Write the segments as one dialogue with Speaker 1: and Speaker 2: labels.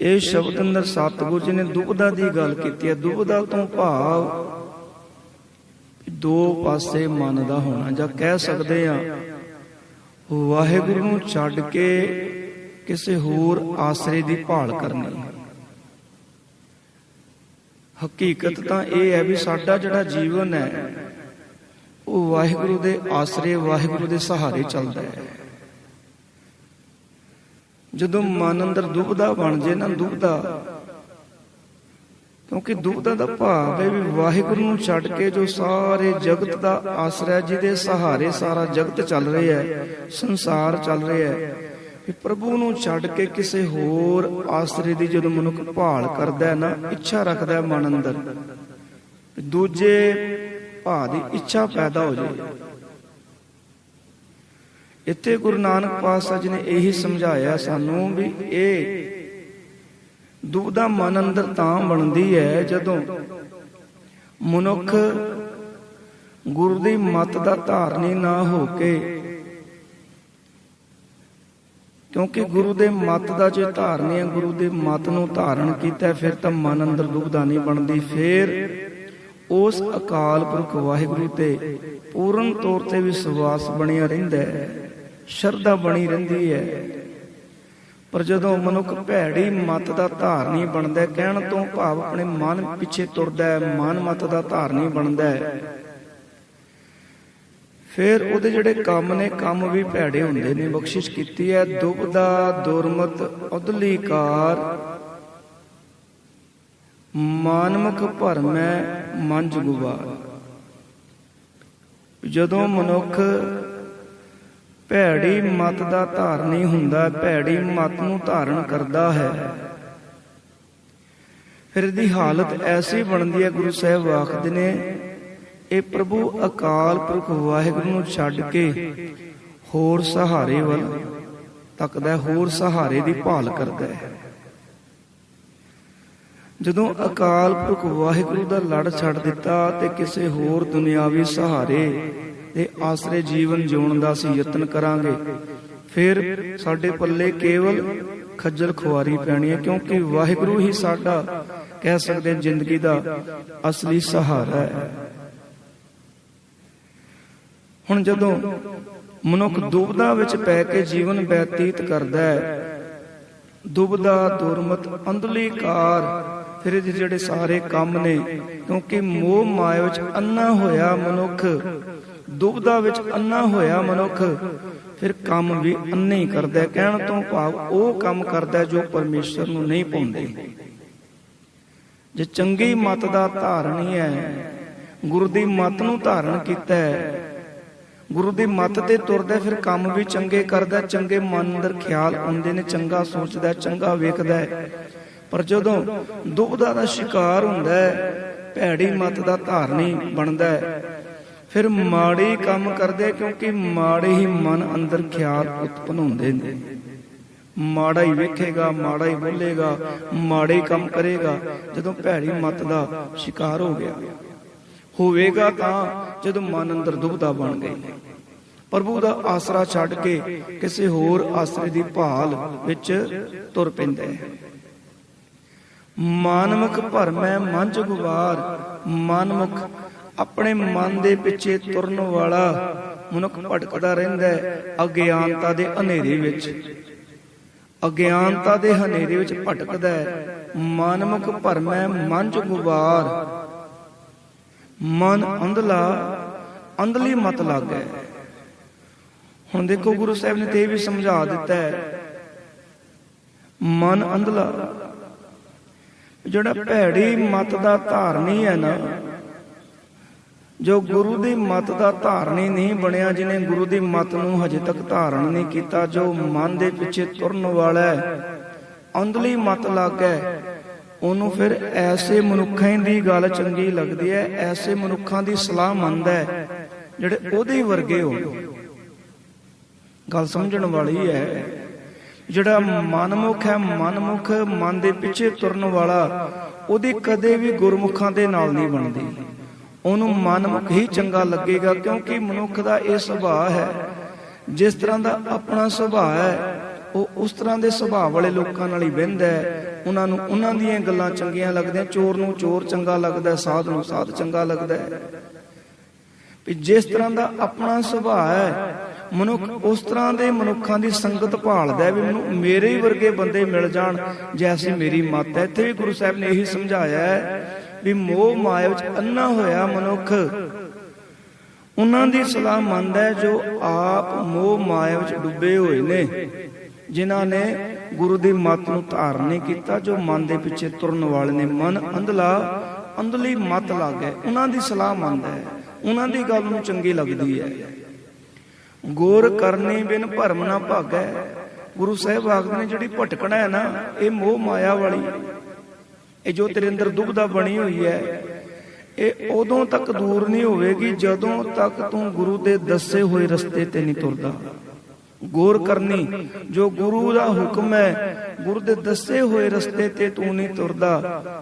Speaker 1: ਇਹ ਸ਼ਬਦ ਅੰਦਰ ਸਤਿਗੁਰੂ ਜੀ ਨੇ ਦੁਬਦਾ ਦੀ ਗੱਲ ਕੀਤੀ ਹੈ। ਦੁਬਦਾ ਤੋਂ ਭਾਵ ਦੋ ਪਾਸੇ ਮਨ ਦਾ ਹੋਣਾ, ਜਾਂ ਕਹਿ ਸਕਦੇ ਆ ਵਾਹਿਗੁਰੂ ਨੂੰ ਛੱਡ ਕੇ ਕਿਸੇ ਹੋਰ ਆਸਰੇ ਦੀ ਭਾਲ ਕਰਨੀ। ਹਕੀਕਤ ਤਾਂ ਇਹ ਹੈ ਵੀ ਸਾਡਾ ਜਿਹੜਾ ਜੀਵਨ ਹੈ ਉਹ ਵਾਹਿਗੁਰੂ ਦੇ ਆਸਰੇ, ਵਾਹਿਗੁਰੂ ਦੇ ਸਹਾਰੇ ਚੱਲਦਾ ਹੈ। ਜਦੋਂ ਮਨ ਅੰਦਰ ਦੁਬਦਾ ਬਣ ਜੇ ਨਾ, ਦੁਬਦਾ, ਕਿਉਂਕਿ ਦੁਬਦਾ ਦਾ ਭਾਵ ਹੈ ਵੀ ਵਾਹਿਗੁਰੂ ਨੂੰ ਛੱਡ ਕੇ ਜੋ ਸਾਰੇ ਜਗਤ ਦਾ ਆਸਰਾ, ਜਿਹਦੇ ਸਹਾਰੇ ਸਾਰਾ ਜਗਤ ਚੱਲ ਰਿਹਾ ਹੈ, ਸੰਸਾਰ ਚੱਲ ਰਿਹਾ ਹੈ, ਵੀ ਪ੍ਰਭੂ ਨੂੰ ਛੱਡ ਕੇ ਕਿਸੇ ਹੋਰ ਆਸਰੇ ਦੀ ਜਦੋਂ ਮਨੁੱਖ ਭਾਲ ਕਰਦਾ ਹੈ ਨਾ, ਇੱਛਾ ਰੱਖਦਾ ਹੈ ਮਨ ਅੰਦਰ, ਦੂਜੇ ਭਾਅ ਦੀ ਇੱਛਾ ਪੈਦਾ ਹੋ ਜਾਏ। ਇੱਥੇ ਗੁਰੂ ਨਾਨਕ ਪਾਤਸ਼ਾਹ ਜੀ ਨੇ ਇਹੀ ਸਮਝਾਇਆ ਸਾਨੂੰ ਵੀ ਇਹ ਦੁਬਦਾ ਮਨ ਅੰਦਰ ਤਾਂ ਬਣਦੀ ਹੈ ਜਦੋਂ ਮਨੁੱਖ ਗੁਰੂ ਦੀ ਮੱਤ ਦਾ ਧਾਰਨੀ ਨਾ ਹੋ ਕੇ, ਕਿਉਂਕਿ ਗੁਰੂ ਦੇ ਮੱਤ ਦਾ ਜੇ ਧਾਰਨੀ ਹੈ, ਗੁਰੂ ਦੇ ਮੱਤ ਨੂੰ ਧਾਰਨ ਕੀਤਾ, ਫਿਰ ਤਾਂ ਮਨ ਅੰਦਰ ਦੁਬਦਾ ਨਹੀਂ ਬਣਦੀ। ਫਿਰ ਉਸ ਅਕਾਲ ਪੁਰਖ ਵਾਹਿਗੁਰੂ ਤੇ ਪੂਰਨ ਤੌਰ ਤੇ ਵਿਸ਼ਵਾਸ ਬਣਿਆ ਰਹਿੰਦਾ ਹੈ, ਸ਼ਰਧਾ ਬਣੀ ਰਹਿੰਦੀ ਹੈ। ਪਰ ਜਦੋਂ ਮਨੁੱਖ ਭੈੜੀ ਮੱਤ ਦਾ ਧਾਰਨੀ ਬਣਦਾ, ਕਹਿਣ ਤੋਂ ਭਾਵ ਆਪਣੇ ਮਨ ਪਿੱਛੇ ਤੁਰਦਾ ਹੈ, ਮਨ ਮੱਤ ਦਾ ਧਾਰਨੀ ਬਣਦਾ ਹੈ, ਫਿਰ ਉਹਦੇ ਜਿਹੜੇ ਕੰਮ ਨੇ, ਕੰਮ ਵੀ ਭੈੜੇ ਹੁੰਦੇ ਨੇ। ਬਖਸ਼ਿਸ਼ ਕੀਤੀ ਹੈ, ਦੁਬਦਾ ਦੁਰਮਤ ਉਦਲੀ ਕਾਰ, ਮਾਨਮੁਖ ਭਰਮੈ ਮੰਝ ਗੁਬਾਰ। ਜਦੋਂ ਮਨੁੱਖ ਭੈੜੀ ਮੱਤ ਦਾ ਧਾਰਨੀ ਹੁੰਦਾ, ਭੈੜੀ ਮੱਤ ਨੂੰ ਧਾਰਨ ਕਰਦਾ ਹੈ, ਫਿਰ ਇਹਦੀ ਹਾਲਤ ਐਸੀ ਬਣਦੀ ਹੈ, ਗੁਰੂ ਸਾਹਿਬ ਆਖਦੇ ਨੇ, ਇਹ ਪ੍ਰਭੂ ਅਕਾਲ ਪੁਰਖ ਵਾਹਿਗੁਰੂ ਨੂੰ ਛੱਡ ਕੇ ਹੋਰ ਸਹਾਰੇ ਵੱਲ ਤੱਕਦਾ, ਹੋਰ ਸਹਾਰੇ ਦੀ ਭਾਲ ਕਰਦਾ ਹੈ। ਜਦੋਂ ਅਕਾਲ ਪੁਰਖ ਵਾਹਿਗੁਰੂ ਦਾ ਲੜ ਛੱਡ ਦਿੱਤਾ ਤੇ ਕਿਸੇ ਹੋਰ ਦੁਨਿਆਵੀ ਸਹਾਰੇ ਦੇ ਆਸਰੇ ਜੀਵਨ ਜਿਉਣ ਦਾ ਅਸੀਂ ਯਤਨ ਕਰਾਂਗੇ, ਫਿਰ ਸਾਡੇ ਪੱਲੇ ਕੇਵਲ ਖੱਜਲ ਖੁਆਰੀ ਪੈਣੀ ਹੈ, ਕਿਉਂਕਿ ਵਾਹਿਗੁਰੂ ਹੀ ਸਾਡਾ, ਕਹਿ ਸਕਦੇ ਜ਼ਿੰਦਗੀ ਦਾ ਅਸਲੀ ਸਹਾਰਾ ਹੈ। ਹੁਣ ਜਦੋਂ ਮਨੁੱਖ ਦੁਬਦਾ ਵਿੱਚ ਪੈ ਕੇ ਜੀਵਨ ਬਤੀਤ ਕਰਦਾ ਹੈ, ਦੁਬਦਾ ਦੁਰਮਤ ਅੰਧਲੀ ਕਾਰ, ਫਿਰ ਇਹਦੇ ਜਿਹੜੇ ਸਾਰੇ ਕੰਮ ਨੇ, ਕਿਉਂਕਿ ਮੋਹ ਮਾਇਆ ਵਿੱਚ ਅੰਨਾ ਹੋਇਆ ਮਨੁੱਖ, ਦੁਬਦਾ ਵਿੱਚ ਅੰਨਾ ਹੋਇਆ ਮਨੁੱਖ ਫਿਰ ਕੰਮ ਵੀ ਅੰਨੇ ਹੀ ਕਰਦਾ। ਕਹਿਣ ਤੋਂ ਭਾਵ ਉਹ ਕੰਮ ਕਰਦਾ ਜੋ ਪਰਮੇਸ਼ਰ ਨੂੰ ਨਹੀਂ ਭਾਉਂਦੇ। ਜੇ ਚੰਗੀ ਮੱਤ ਦਾ ਧਾਰਨੀ ਹੈ, ਗੁਰੂ ਦੀ ਮੱਤ ਨੂੰ ਧਾਰਨ ਕੀਤਾ ਹੈ, ਗੁਰੂ ਦੀ ਮੱਤ ਤੇ ਤੁਰਦਾ, ਫਿਰ ਕੰਮ ਵੀ ਚੰਗੇ ਕਰਦਾ, ਚੰਗੇ ਮਨ ਅੰਦਰ ਖਿਆਲ ਆਉਂਦੇ ਨੇ, ਚੰਗਾ ਸੋਚਦਾ, ਚੰਗਾ ਵੇਖਦਾ। ਪਰ ਜਦੋਂ ਦੁਬਦਾ ਦਾ ਸ਼ਿਕਾਰ ਹੁੰਦਾ ਹੈ, ਭੈੜੀ ਮੱਤ ਦਾ ਧਾਰਨੀ ਬਣਦਾ ਹੈ, ਫਿਰ ਮਾੜੇ ਕੰਮ ਕਰਦੇ, ਕਿਉਂਕਿ ਮਾੜੇ ਹੀ ਮਨ ਅੰਦਰ ਖਿਆਲ ਉਤਪਨ ਹੁੰਦੇ ਨੇ। ਮਾੜਾ ਹੀ ਵੇਖੇਗਾ, ਮਾੜਾ ਹੀ ਬੋਲੇਗਾ, ਮਾੜੇ ਹੀ ਕੰਮ ਕਰੇਗਾ। ਜਦੋਂ ਭੈੜੀ ਮੱਤ ਦਾ ਸ਼ਿਕਾਰ ਹੋ ਗਿਆ ਹੋਵੇਗਾ ਤਾਂ ਜਦੋਂ ਮਨ ਅੰਦਰ ਦੁਬਦਾ ਬਣ ਗਈ, ਪ੍ਰਭੂ ਦਾ ਆਸਰਾ ਛੱਡ ਕੇ ਕਿਸੇ ਹੋਰ ਆਸਰੇ ਦੀ ਭਾਲ ਵਿੱਚ ਤੁਰ ਪੈਂਦਾ ਹੈ। ਮਾਨਮੁਖ ਭਰਮੈ ਮੰਝ ਗੁਬਾਰ, ਮਨਮੁਖ ਆਪਣੇ ਮਨ ਦੇ ਪਿੱਛੇ ਤੁਰਨ ਵਾਲਾ ਮਨੁੱਖ ਭਟਕਦਾ ਰਹਿੰਦਾ ਹੈ ਅਗਿਆਨਤਾ ਦੇ ਹਨੇਰੇ ਵਿੱਚ, ਅਗਿਆਨਤਾ ਦੇ ਹਨੇਰੇ ਵਿੱਚ ਭਟਕਦਾ ਹੈ। ਮਨਮੁਖ ਭਰਮੈ ਮੰਝ ਗੁਬਾਰ, ਮਨ ਅੰਧਲਾ, ਅੰਧਲੀ ਮਤ ਲੱਗ ਗਏ। ਹੁਣ ਦੇਖੋ ਗੁਰੂ ਸਾਹਿਬ ਨੇ ਤੇ ਇਹ ਵੀ ਸਮਝਾ ਦਿੱਤਾ ਹੈ, ਮਨ ਅੰਧਲਾ, ਜਿਹੜਾ ਭੈੜੀ ਮਤ ਦਾ ਧਾਰਨੀ ਹੈ ਨਾ, ਜੋ ਗੁਰੂ ਦੀ ਮੱਤ ਦਾ ਧਾਰਨੀ ਨਹੀਂ ਬਣਿਆ, ਜਿਹਨੇ ਗੁਰੂ ਦੀ ਮੱਤ ਨੂੰ ਹਜੇ ਤੱਕ ਧਾਰਨ ਨਹੀਂ ਕੀਤਾ, ਜੋ ਮਨ ਦੇ ਪਿੱਛੇ ਤੁਰਨ ਵਾਲਾ ਹੈ, ਅੰਧਲੀ ਮੱਤ ਲੱਗ ਹੈ, ਉਹਨੂੰ ਫਿਰ ਐਸੇ ਮਨੁੱਖਾਂ ਦੀ ਗੱਲ ਚੰਗੀ ਲੱਗਦੀ ਹੈ, ਐਸੇ ਮਨੁੱਖਾਂ ਦੀ ਸਲਾਹ ਮੰਨਦਾ ਹੈ ਜਿਹੜੇ ਉਹਦੇ ਵਰਗੇ ਹੋਣ। ਗੱਲ ਸਮਝਣ ਵਾਲੀ ਹੈ। ਜਿਹੜਾ ਮਨਮੁਖ ਹੈ, ਮਨਮੁਖ ਮਨ ਦੇ ਪਿੱਛੇ ਤੁਰਨ ਵਾਲਾ, ਉਹਦੀ ਕਦੇ ਵੀ ਗੁਰਮੁਖਾਂ ਦੇ ਨਾਲ ਨਹੀਂ ਬਣਦੀ। ਉਹਨੂੰ ਮਨਮੁਖ ਹੀ ਚੰਗਾ ਲੱਗੇਗਾ, ਕਿਉਂਕਿ ਮਨੁੱਖ ਦਾ ਇਹ ਸੁਭਾਅ ਹੈ, ਜਿਸ ਤਰ੍ਹਾਂ ਦਾ ਆਪਣਾ ਸੁਭਾਅ ਹੈ ਉਹ ਉਸ ਤਰ੍ਹਾਂ ਦੇ ਸੁਭਾਅ ਵਾਲੇ ਲੋਕਾਂ ਨਾਲ ਹੀ ਬਹਿੰਦਾ ਹੈ। ਉਹਨਾਂ ਨੂੰ ਉਹਨਾਂ ਦੀਆਂ ਗੱਲਾਂ ਚੰਗੀਆਂ ਲੱਗਦੀਆਂ। ਚੋਰ ਨੂੰ ਚੋਰ ਚੰਗਾ ਲੱਗਦਾ, ਸਾਧ ਨੂੰ ਸਾਧ ਚੰਗਾ ਲੱਗਦਾ ਹੈ। ਵੀ ਜਿਸ ਤਰ੍ਹਾਂ ਦਾ ਆਪਣਾ ਸੁਭਾਅ ਹੈ ਮਨੁੱਖ, ਉਸ ਤਰ੍ਹਾਂ ਦੇ ਮਨੁੱਖਾਂ ਦੀ ਸੰਗਤ ਭਾਲਦਾ ਵੀ ਮੈਨੂੰ ਮੇਰੇ ਹੀ ਵਰਗੇ ਬੰਦੇ ਮਿਲ ਜਾਣ ਜੈਸੀ ਮੇਰੀ ਮੱਤ ਹੈ। ਇੱਥੇ ਵੀ ਗੁਰੂ ਸਾਹਿਬ ਨੇ ਇਹੀ ਸਮਝਾਇਆ ਹੈ ਵੀ ਮੋਹ ਮਾਇਆ ਵਿੱਚ ਅੰਨਾ ਹੋਇਆ ਮਨੁੱਖ ਉਹਨਾਂ ਦੀ ਸਲਾਹ ਮੰਨਦਾ ਹੈ ਜੋ ਆਪ ਮੋਹ ਮਾਇਆ ਵਿੱਚ ਡੁੱਬੇ ਹੋਏ ਨੇ, ਜਿਨ੍ਹਾਂ ਨੇ ਗੁਰੂ ਦੀ ਮੱਤ ਨੂੰ ਧਾਰਨ ਨਹੀਂ ਕੀਤਾ, ਜੋ ਮਨ ਦੇ ਪਿੱਛੇ ਤੁਰਨ ਵਾਲੇ ਨੇ। ਮਨ ਅੰਧਲੀ ਮੱਤ ਲੱਗ ਹੈ, ਉਹਨਾਂ ਦੀ ਸਲਾਹ ਮੰਨਦਾ ਹੈ, ਉਹਨਾਂ ਦੀ ਗੱਲ ਨੂੰ ਚੰਗੀ ਲੱਗਦੀ ਹੈ। ਗੁਰ ਕਰਨੀ ਬਿਨ ਭਰਮ ਨਾ ਭਾਗੈ। ਗੁਰੂ ਸਾਹਿਬ ਆਖਦੇ ਨੇ ਜਿਹੜੀ ਭਟਕਣਾ ਹੈ ਨਾ, ਇਹ ਮੋਹ ਮਾਇਆ ਵਾਲੀ, ਇਹ ਜੋ ਤੇਰੇ ਅੰਦਰ ਦੁਬਦਾ ਬਣੀ ਹੋਈ ਹੈ, ਇਹ ਉਦੋਂ ਤੱਕ ਦੂਰ ਨਹੀਂ ਹੋਵੇਗੀ ਜਦੋਂ ਤੱਕ ਤੂੰ ਗੁਰੂ ਦੇ ਦੱਸੇ ਹੋਏ ਰਸਤੇ ਤੇ ਨਹੀਂ ਤੁਰਦਾ। ਗੁਰ ਕਰਨੀ, ਜੋ ਗੁਰੂ ਦਾ ਹੁਕਮ ਹੈ, ਗੁਰੂ ਦੇ ਦੱਸੇ ਹੋਏ ਰਸਤੇ ਤੇ ਤੂੰ ਨਹੀਂ ਤੁਰਦਾ।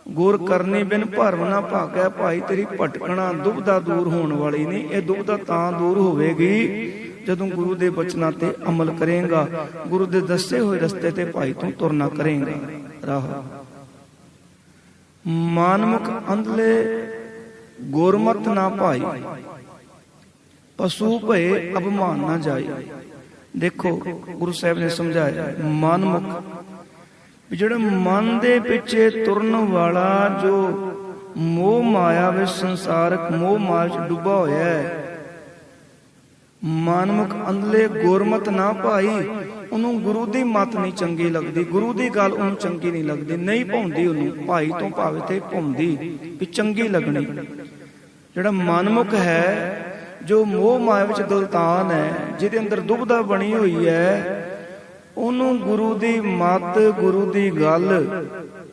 Speaker 1: ਗੁਰ ਕਰਨੀ ਬਿਨ ਭਰਮ ਨਾ ਭਾਗੈ। ਭਾਈ ਤੇਰੀ ਭਟਕਣਾ ਦੁਬਦਾ ਦੂਰ ਹੋਣ ਵਾਲੀ ਨਹੀਂ, ਇਹ ਦੁਬਦਾ ਤਾਂ ਦੂਰ ਹੋਵੇਗੀ ਜਦੋਂ ਗੁਰੂ ਦੇ ਬਚਨਾਂ ਤੇ ਅਮਲ ਕਰੇਗਾ, ਗੁਰੂ ਦੇ ਦੱਸੇ ਹੋਏ ਰਸਤੇ ਤੇ ਭਾਈ ਤੂੰ ਤੁਰਨਾ ਕਰੇਗਾ। ਰਾਹ ਮਾਨਮੁਖ ਅੰਧਲੇ ਗੁਰਮਤਿ ਨਾ ਭਾਈ, ਪਸ਼ੂ ਭਏ ਅਭਿਮਾਨ ਨਾ ਜਾਈ। ਦੇਖੋ ਗੁਰੂ ਸਾਹਿਬ ਨੇ ਸਮਝਾਇਆ ਮਨਮੁਖ ਵੀ ਜਿਹੜਾ ਮਨ ਦੇ ਪਿੱਛੇ ਤੁਰਨ ਵਾਲਾ, ਜੋ ਮੋਹ ਮਾਇਆ ਵਿੱਚ ਸੰਸਾਰਕ ਮੋਹ ਮਾਇਆ ਵਿੱਚ ਡੁੱਬਾ ਹੋਇਆ ਹੈ, ਮਨਮੁਖ ਅੰਧਲੇ ਗੁਰਮਤਿ ਨਾ ਭਾਈ, ਉਹਨੂੰ ਗੁਰੂ ਦੀ ਮੱਤ ਨਹੀਂ ਚੰਗੀ ਲੱਗਦੀ, ਗੁਰੂ ਦੀ ਗੱਲ ਉਹਨੂੰ ਚੰਗੀ ਨਹੀਂ ਲੱਗਦੀ, ਨਹੀਂ ਭਾਉਂਦੀ ਉਹਨੂੰ। ਭਾਈ ਤੋਂ ਭਾਵੇਂ ਤੇ ਭਾਉਂਦੀ ਵੀ ਚੰਗੀ ਲੱਗਣੀ। ਜਿਹੜਾ ਮਨਮੁਖ ਹੈ, ਜੋ ਮੋਹ ਮਾਇਆ ਵਿੱਚ ਗਲਤਾਨ ਹੈ, ਜਿਹਦੇ ਅੰਦਰ ਦੁਬਦਾ ਬਣੀ ਹੋਈ ਹੈ, ਉਹਨੂੰ ਗੁਰੂ ਦੀ ਮੱਤ, ਗੁਰੂ ਦੀ ਗੱਲ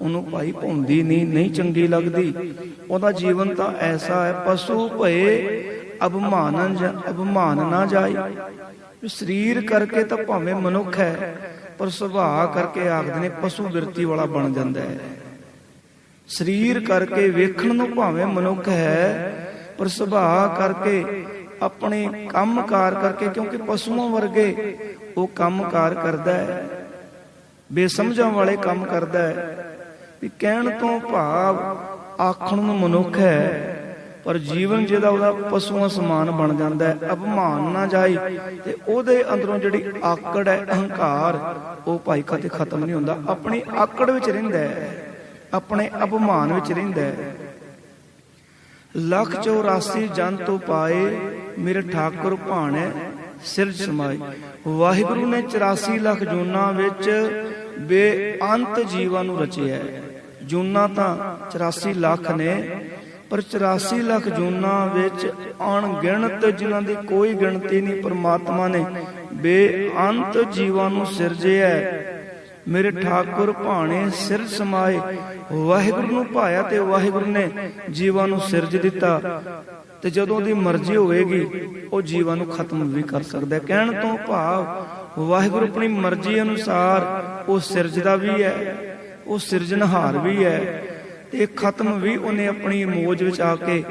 Speaker 1: ਉਹਨੂੰ ਭਾਈ ਭਾਉਂਦੀ ਨਹੀਂ ਚੰਗੀ ਲੱਗਦੀ। ਉਹਦਾ ਜੀਵਨ ਤਾਂ ਐਸਾ ਹੈ, ਪਸ਼ੂ ਭਏ ਅਭਿਮਾਨ ਨਾ ਜਾਏ। ਸਰੀਰ ਕਰਕੇ ਤਾਂ ਭਾਵੇਂ ਮਨੁੱਖ ਹੈ, ਪਰ ਸੁਭਾਅ ਕਰਕੇ ਆਖਦੇ ਨੇ ਪਸ਼ੂ ਬਿਰਤੀ ਵਾਲਾ ਬਣ ਜਾਂਦਾ ਹੈ। ਸਰੀਰ ਕਰਕੇ ਵੇਖਣ ਨੂੰ ਭਾਵੇਂ ਮਨੁੱਖ ਹੈ, ਪਰ ਸੁਭਾਅ ਕਰਕੇ, ਆਪਣੇ ਕੰਮਕਾਰ ਕਰਕੇ, ਕਿਉਂਕਿ ਪਸ਼ੂਆਂ ਵਰਗੇ ਉਹ ਕੰਮਕਾਰ ਕਰਦਾ ਹੈ, ਬੇਸਮਝਾਂ ਵਾਲੇ ਕੰਮ ਕਰਦਾ ਹੈ। ਵੀ ਕਹਿਣ ਤੋਂ ਭਾਵ ਆਖਣ ਨੂੰ ਮਨੁੱਖ ਹੈ, ਪਰ ਜੀਵਨ ਜਿਹਦਾ ਉਹਦਾ ਪਸ਼ੂਆਂ ਸਮਾਨ ਬਣ ਜਾਂਦਾ ਹੈ। ਅਭਿਮਾਨ ਨਾ ਜਾਈ, ਤੇ ਉਹਦੇ ਅੰਦਰੋਂ ਜਿਹੜੀ ਆਕੜ ਹੈ, ਅਹੰਕਾਰ, ਉਹ ਭਾਈ ਕਦੇ ਖਤਮ ਨਹੀਂ ਹੁੰਦਾ। ਆਪਣੀ ਆਕੜ ਵਿੱਚ ਰਹਿੰਦਾ ਹੈ, ਆਪਣੇ ਅਭਿਮਾਨ ਵਿੱਚ ਰਹਿੰਦਾ ਹੈ। 184 ਜਨ ਤੋਂ ਪਾਏ, ਮੇਰੇ ਠਾਕੁਰ ਭਾਣੇ ਸਿਰਜ ਸਮਾਏ। ਵਾਹਿਗੁਰੂ ਨੇ 84 ਲੱਖ ਜੂਨਾਂ ਵਿੱਚ ਬੇਅੰਤ ਜੀਵਾਂ ਨੂੰ ਰਚਿਆ। ਜੂਨਾਂ ਤਾਂ 84 ਲੱਖ ਨੇ, ਪਰ 84 ਲੱਖ ਜੂਨਾਂ ਵਿੱਚ ਅਣਗਿਣਤ, ਜਿਨ੍ਹਾਂ ਦੀ ਕੋਈ ਗਿਣਤੀ ਨਹੀਂ, ਪਰਮਾਤਮਾ ਨੇ ਬੇਅੰਤ ਜੀਵਾਂ ਨੂੰ ਸਿਰਜਿਆ। ਮੇਰੇ ਠਾਕੁਰ ਭਾਣੇ ਸਿਰਜ ਸਮਾਏ। ਵਾਹਿਗੁਰੂ ਨੂੰ ਭਾਇਆ ਤੇ ਵਾਹਿਗੁਰੂ ਨੇ ਜੀਵਾਂ ਨੂੰ ਸਿਰਜ ਦਿੱਤਾ, ਤੇ ਜਦੋਂ ਉਹਦੀ ਮਰਜ਼ੀ ਹੋਵੇਗੀ ਉਹ ਜੀਵਾਂ ਨੂੰ ਖਤਮ ਵੀ ਕਰ ਸਕਦਾ ਹੈ। ਕਹਿਣ ਤੋਂ ਭਾਵ ਵਾਹਿਗੁਰੂ ਆਪਣੀ ਮਰਜ਼ੀ ਅਨੁਸਾਰ ਉਹ ਸਿਰਜਦਾ ਵੀ ਹੈ, ਉਹ ਸਿਰਜਣਹਾਰ ਵੀ ਹੈ, ਤੇ ਖਤਮ ਵੀ ਉਹਨੇ ਆਪਣੀ ਮੋਜ ਵਿੱਚ ਆ ਕੇ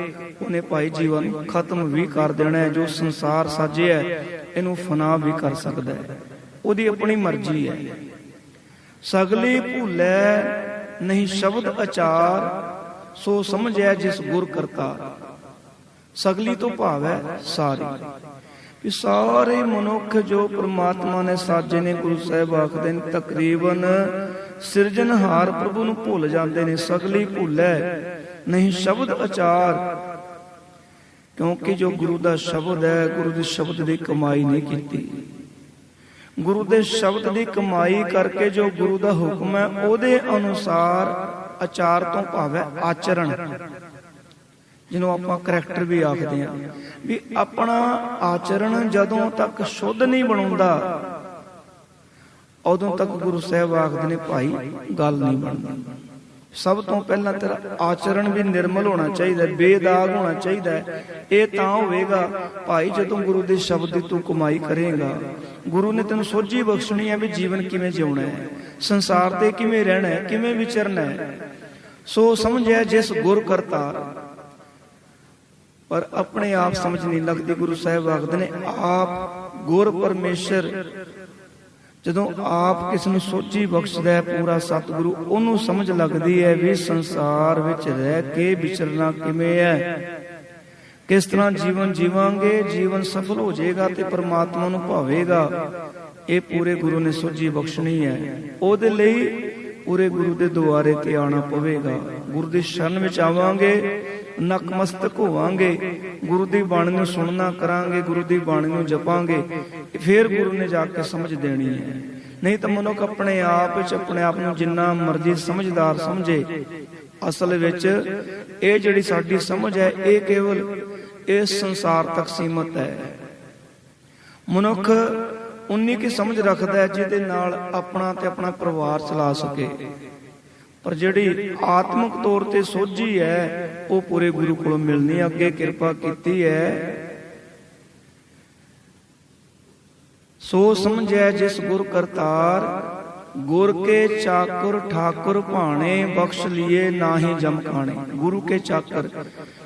Speaker 1: ਉਹਨੇ ਭਾਈ ਜੀਵਾਂ ਨੂੰ ਖਤਮ ਵੀ ਕਰ ਦੇਣਾ ਹੈ। ਜੋ ਸੰਸਾਰ ਸਾਜਿਆ ਇਹਨੂੰ ਫਨਾ ਵੀ ਕਰ ਸਕਦਾ ਹੈ, ਉਹਦੀ ਆਪਣੀ ਮਰਜ਼ੀ ਹੈ। ਸਗਲੀ ਭੁੱਲੈ ਨਹੀਂ ਸ਼ਬਦ ਅਚਾਰ, ਸੋ ਸਮਝਿਆ ਜਿਸ ਗੁਰ ਕਰਤਾ। ਸਗਲੀ ਤੋਂ ਭਾਵ ਹੈ ਸਾਰੀ, ਵੀ ਸਾਰੇ ਮਨੁੱਖ ਜੋ ਪ੍ਰਮਾਤਮਾ ਨੇ ਸਾਜੇ ਨੇ, ਗੁਰੂ ਸਾਹਿਬ ਆਖਦੇ ਨੇ ਤਕਰੀਬਨ ਸਿਰਜਣਹਾਰ ਪ੍ਰਭੂ ਨੂੰ ਭੁੱਲ ਜਾਂਦੇ ਨੇ। ਸਗਲੀ ਭੁੱਲੈ ਨਹੀਂ ਸ਼ਬਦ ਅਚਾਰ, ਕਿਉਂਕਿ ਜੋ ਗੁਰੂ ਦਾ ਸ਼ਬਦ ਹੈ, ਗੁਰੂ ਦੇ ਸ਼ਬਦ ਦੀ ਕਮਾਈ ਨਹੀਂ ਕੀਤੀ। ਗੁਰੂ ਦੇ ਸ਼ਬਦ ਦੀ ਕਮਾਈ ਕਰਕੇ ਜੋ ਗੁਰੂ ਦਾ ਹੁਕਮ ਹੈ, ਉਹਦੇ ਅਨੁਸਾਰ ਆਚਾਰ ਤੋਂ ਭਾਵ ਹੈ ਆਚਰਣ, ਜਿਹਨੂੰ ਆਪਾਂ ਕਰੈਕਟਰ ਵੀ ਆਖਦੇ ਹਾਂ। ਵੀ ਆਪਣਾ ਆਚਰਣ ਜਦੋਂ ਤੱਕ ਸ਼ੁੱਧ ਨਹੀਂ ਬਣਾਉਂਦਾ, ਉਦੋਂ ਤੱਕ ਗੁਰੂ ਸਾਹਿਬ ਆਖਦੇ ਨੇ ਭਾਈ ਗੱਲ ਨਹੀਂ ਬਣਦੀ। ਸਭ ਤੋਂ ਪਹਿਲਾਂ ਤੇਰਾ ਆਚਰਣ ਵੀ ਨਿਰਮਲ ਹੋਣਾ ਚਾਹੀਦਾ, ਬੇਦਾਗ ਹੋਣਾ ਚਾਹੀਦਾ। ਇਹ ਤਾਂ ਹੋਵੇਗਾ ਭਾਈ ਜਦੋਂ ਗੁਰੂ ਦੇ ਸ਼ਬਦ ਦੀ ਤੂੰ ਕਮਾਈ ਕਰੇਗਾ। ਗੁਰੂ ਨੇ ਤੈਨੂੰ ਸੋਝੀ ਬਖਸ਼ਣੀ ਹੈ ਵੀ ਜੀਵਨ ਕਿਵੇਂ ਜਿਉਣਾ ਹੈ, ਸੰਸਾਰ ਤੇ ਕਿਵੇਂ ਰਹਿਣਾ ਹੈ, ਕਿਵੇਂ ਵਿਚਰਨਾ ਹੈ। ਸੋ ਸਮਝਿਆ ਜਿਸ ਗੁਰ ਕਰਤਾਰ। ਪਰ ਆਪਣੇ ਆਪ ਸਮਝ ਨਹੀਂ ਲੱਗਦੀ। ਗੁਰੂ ਸਾਹਿਬ ਆਖਦੇ ਨੇ ਆਪ ਗੁਰ ਪਰਮੇਸ਼ਰ ਜਦੋਂ ਆਪ ਕਿਸ ਨੂੰ ਸੋਝੀ ਬਖਸ਼ਦਾ ਹੈ ਪੂਰਾ ਸਤਿਗੁਰੂ, ਉਹਨੂੰ ਸਮਝ ਲੱਗਦੀ ਹੈ ਵੀ ਸੰਸਾਰ ਵਿੱਚ ਰਹਿ ਕੇ ਵਿਚਰਨਾ ਕਿਵੇਂ ਹੈ, ਕਿਸ ਤਰ੍ਹਾਂ ਜੀਵਨ ਜੀਵਾਂਗੇ, ਜੀਵਨ ਸਫਲ ਹੋ ਜਾਏਗਾ ਤੇ ਪਰਮਾਤਮਾ ਨੂੰ ਭਾਵੇਗਾ। ਇਹ ਪੂਰੇ ਗੁਰੂ ਨੇ ਸੋਝੀ ਬਖਸ਼ਣੀ ਹੈ। ਉਹਦੇ ਲਈ ਪੂਰੇ ਗੁਰੂ ਦੇ ਦੁਆਰੇ ਤੇ ਆਉਣਾ ਪਵੇਗਾ। ਗੁਰੂ ਦੀ ਸ਼ਰਨ ਵਿੱਚ ਆਵਾਂਗੇ, ਨਕਮਸਤਕ ਹੋਵਾਂਗੇ, ਗੁਰੂ ਦੀ ਬਾਣੀ ਨੂੰ ਸੁਣਨਾ ਕਰਾਂਗੇ, ਗੁਰੂ ਦੀ ਬਾਣੀ ਨੂੰ ਜਪਾਂਗੇ, ਫਿਰ ਗੁਰੂ ਨੇ ਜਾ ਕੇ ਸਮਝ ਦੇਣੀ ਹੈ। ਨਹੀਂ ਤਾਂ ਮਨੁੱਖ ਆਪਣੇ ਆਪ ਵਿੱਚ ਆਪਣੇ ਆਪ ਨੂੰ ਜਿੰਨਾ ਮਰਜ਼ੀ ਸਮਝਦਾਰ ਸਮਝੇ, ਅਸਲ ਵਿੱਚ ਇਹ ਜਿਹੜੀ ਸਾਡੀ ਸਮਝ ਹੈ ਇਹ ਕੇਵਲ ਇਸ ਸੰਸਾਰ ਤੱਕ ਸੀਮਤ ਹੈ। ਮਨੁੱਖ ਉਨੀ ਕੀ ਸਮਝ ਰੱਖਦਾ ਹੈ ਜਿਹਦੇ ਨਾਲ ਆਪਣਾ ਤੇ ਆਪਣਾ ਪਰਿਵਾਰ ਚਲਾ ਸਕੇ, ਪਰ ਜਿਹੜੀ ਆਤਮਿਕ ਤੌਰ ਤੇ ਸੋਝੀ ਹੈ ਉਹ ਪੂਰੇ ਗੁਰੂ ਕੋਲੋਂ ਮਿਲਣੀ। ਅੱਗੇ ਕਿਰਪਾ ਕੀਤੀ ਹੈ, ਸੋ ਸਮਝੈ ਜਿਸ ਗੁਰ ਕਰਤਾਰ, ਗੁਰ ਕੇ ਚਾਕਰ ਠਾਕੁਰ ਭਾਣੇ, ਬਖਸ਼ ਲੀਏ ਨਾਹੀ ਜਮ ਕਾਣੇ। ਗੁਰੂ ਕੇ ਚਾਕਰ,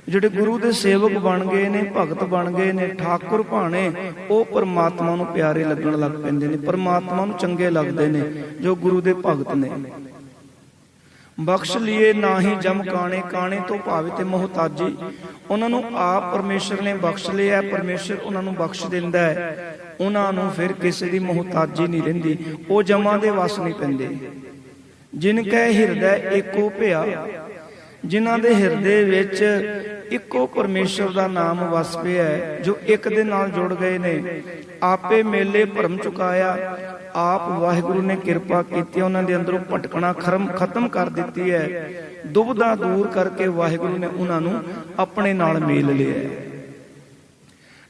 Speaker 1: ਜਿਹੜੇ ਗੁਰੂ ਦੇ ਸੇਵਕ ਬਣ ਗਏ ਨੇ, ਭਗਤ ਬਣ ਗਏ ਨੇ, ਠਾਕੁਰ ਭਾਣੇ, ਉਹ ਪਰਮਾਤਮਾ ਨੂੰ ਪਿਆਰੇ ਲੱਗਣ ਲੱਗ ਪੈਂਦੇ ਨੇ, ਪਰਮਾਤਮਾ ਨੂੰ ਚੰਗੇ ਲੱਗਦੇ ਨੇ ਜੋ ਗੁਰੂ ਦੇ ਭਗਤ ਨੇ। ਬਖਸ਼ ਲੀਏ ਨਾਹੀ ਜਮ ਕਾਣੇ, ਕਾਣੇ ਤੋਂ ਭਾਵ ਤੇ ਮੁਹਤਾਜੀ, ਉਹਨਾਂ ਨੂੰ ਆਪ ਪਰਮੇਸ਼ਰ ਨੇ ਬਖਸ਼ ਲਿਆ, ਪਰਮੇਸ਼ਰ ਉਹਨਾਂ ਨੂੰ ਬਖਸ਼ ਦਿੰਦਾ ਹੈ, ਉਹਨਾਂ ਨੂੰ ਫਿਰ ਕਿਸੇ ਦੀ ਮੁਹਤਾਜੀ ਨਹੀਂ ਰਹਿੰਦੀ, ਉਹ ਜਮਾਂ ਦੇ ਵਸ ਨਹੀਂ ਪੈਂਦੇ। ਜਿਨ ਕੈ ਹਿਰਦੈ ਏਕੋ ਭਿਆ, ਜਿਨ੍ਹਾਂ ਦੇ ਹਿਰਦੇ ਵਿੱਚ ਇੱਕੋ ਪਰਮੇਸ਼ਰ ਦਾ ਨਾਮ ਵਸ ਪਿਆ, ਜੋ ਇੱਕ ਦੇ ਨਾਲ ਜੁੜ ਗਏ ਨੇ, ਆਪੇ ਮੇਲੇ ਭਰਮ ਚੁਕਾਇਆ, ਆਪ ਵਾਹਿਗੁਰੂ ਨੇ ਕਿਰਪਾ ਕੀਤੀ, ਉਹਨਾਂ ਦੇ ਅੰਦਰੋਂ ਭਟਕਣਾ ਖਤਮ ਕਰ ਦਿੱਤੀ ਹੈ, ਦੁਬਿਧਾ ਦੂਰ ਕਰਕੇ ਵਾਹਿਗੁਰੂ ਨੇ ਉਹਨਾਂ ਨੂੰ ਆਪਣੇ ਨਾਲ ਮੇਲ ਲਿਆ।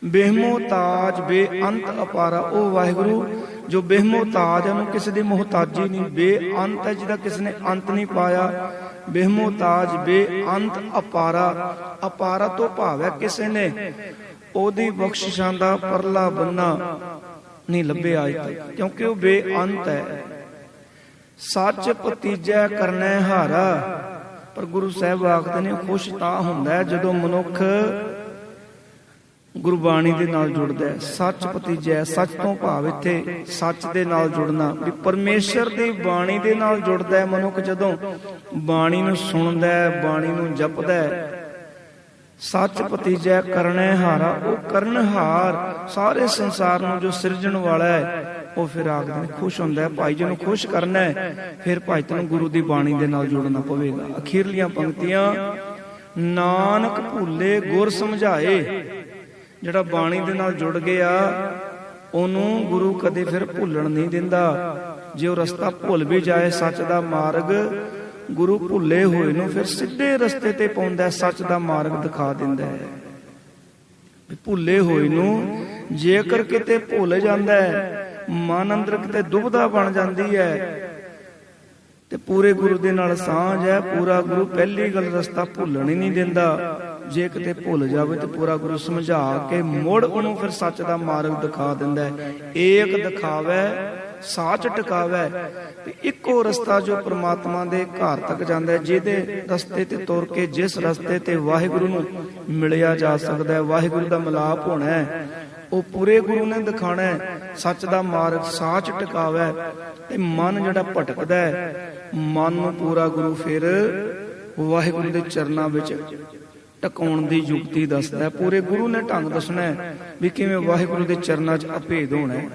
Speaker 1: ਬੇਮੋਤਾਜ ਬੇਅੰਤ ਅਪਾਰਾ, ਉਹ ਵਾਹਿਗੁਰੂ ਜੋ ਬੇਮੋਤਾਜ, ਉਹਨੂੰ ਕਿਸੇ ਦੀ ਮੁਹਤਾਜੀ ਨਹੀਂ, ਬੇਅੰਤ ਹੈ ਜਿਹਦਾ ਕਿਸੇ ਨੇ ਅੰਤ ਨਹੀਂ ਪਾਇਆ। ਬੇਮੋਤਾਜ ਬੇਅੰਤ ਅਪਾਰਾ, ਅਪਾਰਾ ਤੋਂ ਭਾਵ ਹੈ ਕਿਸੇ ਨੇ ਉਹਦੀ ਬਖਸ਼ਿਸ਼ਾਂ ਦਾ ਪਰਲਾ ਬੰਨਾ ਨਹੀਂ ਲੱਭਿਆ ਅਜ ਤੱਕ, ਕਿਉਂਕਿ ਉਹ ਬੇਅੰਤ ਹੈ। ਸੱਚ ਭਤੀਜੈ ਕਰਨੈ ਹਾਰਾ, ਪਰ ਗੁਰੂ ਸਾਹਿਬ ਆਖਦੇ ਨੇ ਖੁਸ਼ ਤਾਂ ਹੁੰਦਾ ਜਦੋਂ ਮਨੁੱਖ ਗੁਰਬਾਣੀ ਦੇ ਨਾਲ ਜੁੜਦਾ ਹੈ। ਸੱਚ ਭਤੀਜੈ, ਸੱਚ ਤੋਂ ਭਾਵ ਇੱਥੇ ਸੱਚ ਦੇ ਨਾਲ ਜੁੜਨਾ, ਵੀ ਪਰਮੇਸ਼ਰ ਦੀ ਬਾਣੀ ਦੇ ਨਾਲ ਜੁੜਦਾ ਹੈ ਮਨੁੱਖ। ਜਦੋਂ ਬਾਣੀ ਨੂੰ ਸੁਣਦਾ ਹੈ, ਬਾਣੀ ਨੂੰ ਜਪਦਾ ਹੈ, ਸੱਚ ਭਤੀਜੈ ਕਰਨੈ ਹਾਰਾ, ਉਹ ਕਰਨਹਾਰ ਸਾਰੇ ਸੰਸਾਰ ਨੂੰ ਜੋ ਸਿਰਜਣ ਵਾਲਾ ਹੈ, ਉਹ ਫਿਰ ਆਖਦੇ ਨੇ ਖੁਸ਼ ਹੁੰਦਾ ਹੈ। ਭਾਈ ਜਿਹਨੂੰ ਖੁਸ਼ ਕਰਨਾ ਹੈ, ਫਿਰ ਭਾਈ ਤੈਨੂੰ ਗੁਰੂ ਦੀ ਬਾਣੀ ਦੇ ਨਾਲ ਜੁੜਨਾ ਪਵੇਗਾ। ਅਖੀਰਲੀਆਂ ਪੰਕਤੀਆਂ, ਨਾਨਕ ਭੁੱਲੇ ਗੁਰ ਸਮਝਾਏ, ਜਿਹੜਾ ਬਾਣੀ ਦੇ ਨਾਲ ਜੁੜ ਗਿਆ ਉਹਨੂੰ ਗੁਰੂ ਕਦੇ ਫਿਰ ਭੁੱਲਣ ਨਹੀਂ ਦਿੰਦਾ। ਜੇ ਉਹ ਰਸਤਾ ਭੁੱਲ ਵੀ ਜਾਏ ਸੱਚ ਦਾ ਮਾਰਗ, ਗੁਰੂ ਭੁੱਲੇ ਹੋਏ ਨੂੰ ਫਿਰ ਸਿੱਧੇ ਰਸਤੇ ਤੇ ਪਾਉਂਦਾ, ਸੱਚ ਦਾ ਮਾਰਗ ਦਿਖਾ ਦਿੰਦਾ ਹੈ। ਭੁੱਲੇ ਹੋਏ ਨੂੰ ਜੇਕਰ ਕਿਤੇ ਭੁੱਲ ਜਾਂਦਾ ਹੈ, ਮਨ ਅੰਦਰ ਕਿਤੇ ਦੁਬਿਧਾ ਬਣ ਜਾਂਦੀ ਹੈ, ਤੇ ਪੂਰੇ ਗੁਰੂ ਦੇ ਨਾਲ ਸਾਂਝ ਹੈ। ਪੂਰਾ ਗੁਰੂ ਪਹਿਲੀ ਗੱਲ ਰਸਤਾ ਭੁੱਲਣ ਹੀ ਨਹੀਂ ਦਿੰਦਾ। ਜੇ ਕਿਤੇ ਭੁੱਲ ਜਾਵੇ ਤੇ ਪੂਰਾ ਗੁਰੂ ਸਮਝਾ ਕੇ ਮੁੜ ਉਹਨੂੰ ਫਿਰ ਸੱਚ ਦਾ ਮਾਰਗ ਦਿਖਾ ਦਿੰਦਾ ਹੈ। ਏਕ ਦਿਖਾਵੇ ਸਾਚ ਟਿਕਾਵੇ, ਇੱਕੋ ਰਸਤਾ ਜੋ ਪ੍ਰਮਾਤਮਾ ਦੇ ਘਰ ਤੱਕ ਜਾਂਦਾ ਹੈ, ਜਿਹਦੇ ਰਸਤੇ ਤੇ ਤੁਰ ਕੇ ਜਿਸ ਰਸਤੇ ਤੇ ਵਾਹਿਗੁਰੂ ਨੂੰ ਮਿਲਿਆ ਜਾ ਸਕਦਾ ਹੈ, ਵਾਹਿਗੁਰੂ ਦਾ ਮਿਲਾਪ ਹੋਣਾ ਹੈ, ਉਹ ਪੂਰੇ ਗੁਰੂ ਨੇ ਦਿਖਾਣਾ ਹੈ। ਸੱਚ ਦਾ ਮਾਰਗ ਸਾਚ ਟਿਕਾਵੇ, ਤੇ ਮਨ ਜਿਹੜਾ ਭਟਕਦਾ ਹੈ, ਮਨ ਨੂੰ ਪੂਰਾ ਗੁਰੂ ਫਿਰ ਵਾਹਿਗੁਰੂ ਦੇ ਚਰਨਾਂ ਵਿੱਚ ਟਿਕਾਉਣ ਦੀ ਯੁਕਤੀ ਦੱਸਦਾ ਹੈ। ਪੂਰੇ ਗੁਰੂ ਨੇ ਢੰਗ ਦੱਸਣਾ ਹੈ ਵੀ ਕਿਵੇਂ ਵਾਹਿਗੁਰੂ ਦੇ ਚਰਨਾਂ 'ਚ ਅਭੇਦ ਹੋਣਾ ਹੈ।